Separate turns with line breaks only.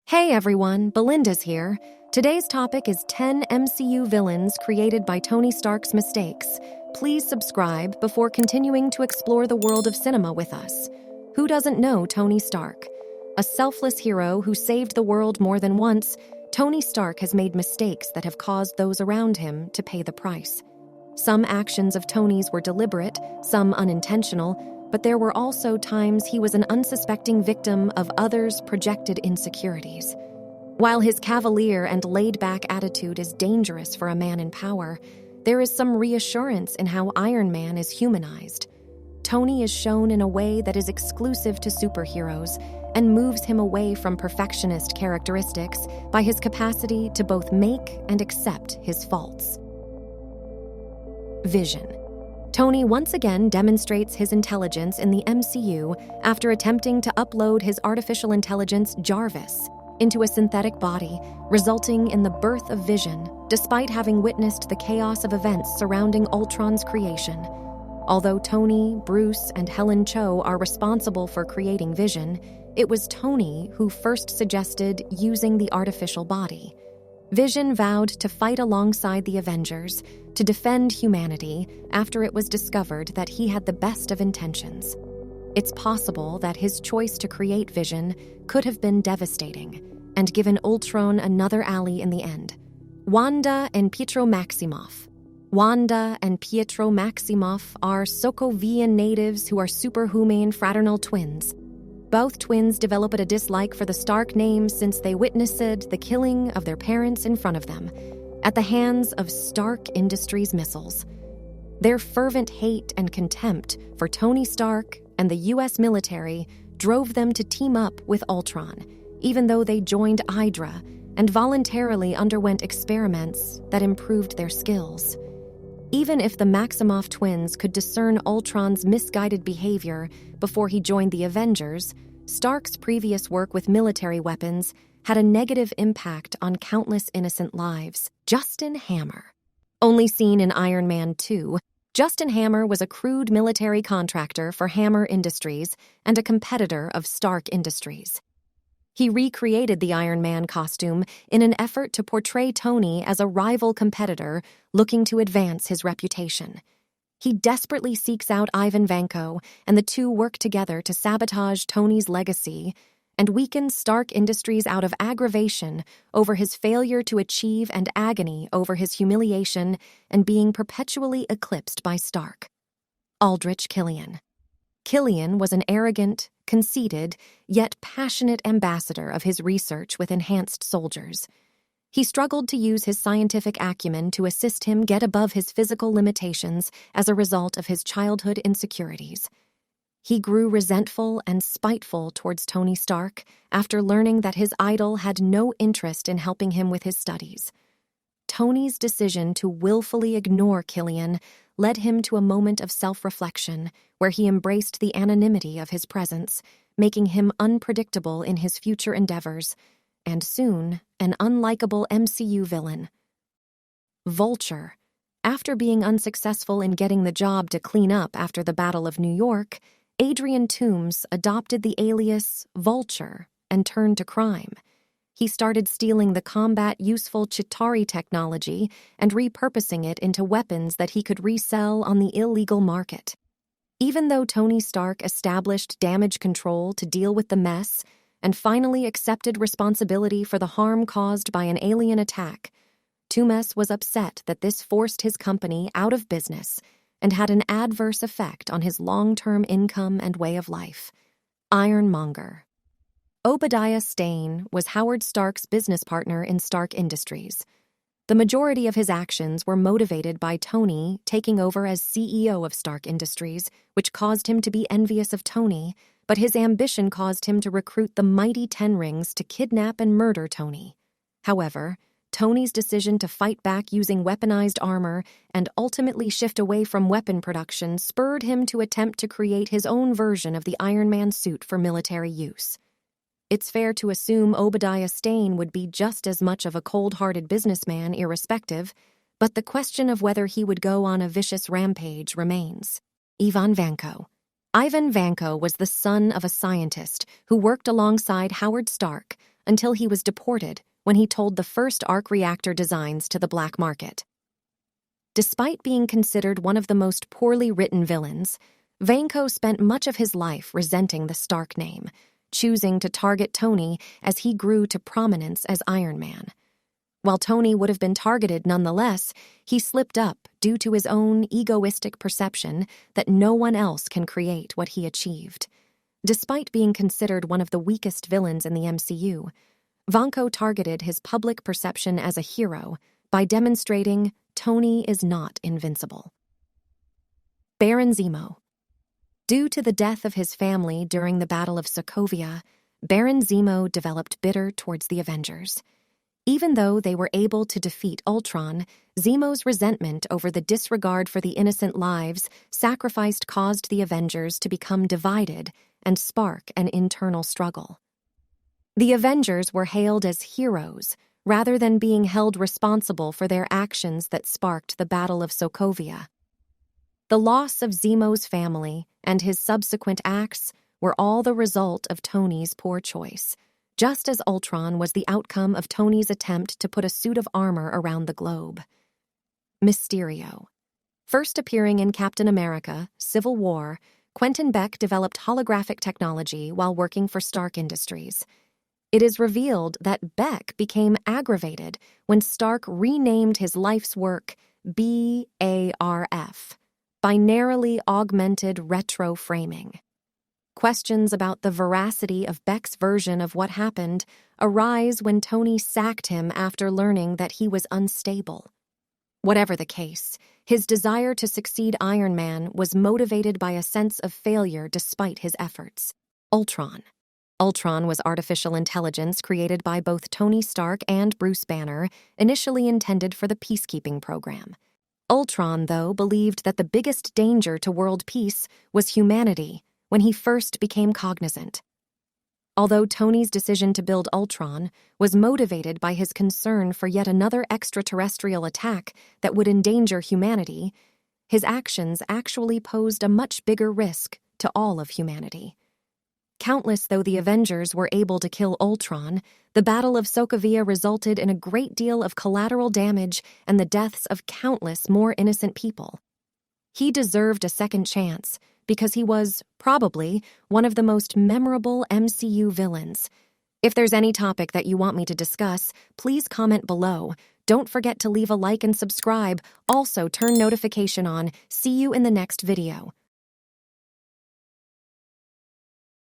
Hey everyone, Belinda's here. Today's topic is 10 MCU villains created by Tony Stark's mistakes. Please subscribe before continuing to explore the world of cinema with us. Who doesn't know Tony Stark? A selfless hero who saved the world more than once, Tony Stark has made mistakes that have caused those around him to pay the price. Some actions of Tony's were deliberate, some unintentional, but there were also times he was an unsuspecting victim of others' projected insecurities. While his cavalier and laid-back attitude is dangerous for a man in power, there is some reassurance in how Iron Man is humanized. Tony is shown in a way that is exclusive to superheroes and moves him away from perfectionist characteristics by his capacity to both make and accept his faults. Vision. Tony once again demonstrates his intelligence in the MCU after attempting to upload his artificial intelligence Jarvis into a synthetic body, resulting in the birth of Vision, despite having witnessed the chaos of events surrounding Ultron's creation. Although Tony, Bruce, and Helen Cho are responsible for creating Vision, it was Tony who first suggested using the artificial body. Vision vowed to fight alongside the Avengers to defend humanity after it was discovered that he had the best of intentions. It's possible that his choice to create Vision could have been devastating and given Ultron another ally in the end. Wanda and Pietro Maximoff. Wanda and Pietro Maximoff are Sokovian natives who are superhuman fraternal twins. Both twins developed a dislike for the Stark name since they witnessed the killing of their parents in front of them, at the hands of Stark Industries missiles. Their fervent hate and contempt for Tony Stark and the U.S. military drove them to team up with Ultron, even though they joined Hydra and voluntarily underwent experiments that improved their skills. Even if the Maximoff twins could discern Ultron's misguided behavior before he joined the Avengers, Stark's previous work with military weapons had a negative impact on countless innocent lives. Justin Hammer. Only seen in Iron Man 2, Justin Hammer was a crude military contractor for Hammer Industries and a competitor of Stark Industries. He recreated the Iron Man costume in an effort to portray Tony as a rival competitor looking to advance his reputation. He desperately seeks out Ivan Vanko, and the two work together to sabotage Tony's legacy and weaken Stark Industries out of aggravation over his failure to achieve and agony over his humiliation and being perpetually eclipsed by Stark. Aldrich Killian. Killian was an arrogant, conceited, yet passionate ambassador of his research with enhanced soldiers. He struggled to use his scientific acumen to assist him get above his physical limitations as a result of his childhood insecurities. He grew resentful and spiteful towards Tony Stark after learning that his idol had no interest in helping him with his studies. Tony's decision to willfully ignore Killian led him to a moment of self-reflection where he embraced the anonymity of his presence, making him unpredictable in his future endeavors, and soon an unlikable MCU villain. Vulture. After being unsuccessful in getting the job to clean up after the Battle of New York, Adrian Toomes adopted the alias Vulture and turned to crime. He started stealing the combat-useful Chitauri technology and repurposing it into weapons that he could resell on the illegal market. Even though Tony Stark established damage control to deal with the mess and finally accepted responsibility for the harm caused by an alien attack, Toomes was upset that this forced his company out of business and had an adverse effect on his long-term income and way of life. Ironmonger. Obadiah Stane was Howard Stark's business partner in Stark Industries. The majority of his actions were motivated by Tony taking over as CEO of Stark Industries, which caused him to be envious of Tony, but his ambition caused him to recruit the mighty Ten Rings to kidnap and murder Tony. However, Tony's decision to fight back using weaponized armor and ultimately shift away from weapon production spurred him to attempt to create his own version of the Iron Man suit for military use. It's fair to assume Obadiah Stane would be just as much of a cold-hearted businessman irrespective, but the question of whether he would go on a vicious rampage remains. Ivan Vanko. Ivan Vanko was the son of a scientist who worked alongside Howard Stark until he was deported when he told the first arc reactor designs to the black market. Despite being considered one of the most poorly written villains, Vanko spent much of his life resenting the Stark name, choosing to target Tony as he grew to prominence as Iron Man. While Tony would have been targeted nonetheless, he slipped up due to his own egoistic perception that no one else can create what he achieved. Despite being considered one of the weakest villains in the MCU, Vanko targeted his public perception as a hero by demonstrating Tony is not invincible. Baron Zemo. Due to the death of his family during the Battle of Sokovia, Baron Zemo developed bitter towards the Avengers. Even though they were able to defeat Ultron, Zemo's resentment over the disregard for the innocent lives sacrificed caused the Avengers to become divided and spark an internal struggle. The Avengers were hailed as heroes rather than being held responsible for their actions that sparked the Battle of Sokovia. The loss of Zemo's family and his subsequent acts were all the result of Tony's poor choice, just as Ultron was the outcome of Tony's attempt to put a suit of armor around the globe. Mysterio. First appearing in Captain America: Civil War, Quentin Beck developed holographic technology while working for Stark Industries. It is revealed that Beck became aggravated when Stark renamed his life's work BARF, binarily augmented retro framing. Questions about the veracity of Beck's version of what happened arise when Tony sacked him after learning that he was unstable. Whatever the case, his desire to succeed Iron Man was motivated by a sense of failure despite his efforts. Ultron. Ultron was artificial intelligence created by both Tony Stark and Bruce Banner, initially intended for the peacekeeping program. Ultron, though, believed that the biggest danger to world peace was humanity when he first became cognizant. Although Tony's decision to build Ultron was motivated by his concern for yet another extraterrestrial attack that would endanger humanity, his actions actually posed a much bigger risk to all of humanity. Countless though the Avengers were able to kill Ultron, the Battle of Sokovia resulted in a great deal of collateral damage and the deaths of countless more innocent people. He deserved a second chance because he was, probably, one of the most memorable MCU villains. If there's any topic that you want me to discuss, please comment below. Don't forget to leave a like and subscribe. Also, turn notification on. See you in the next video.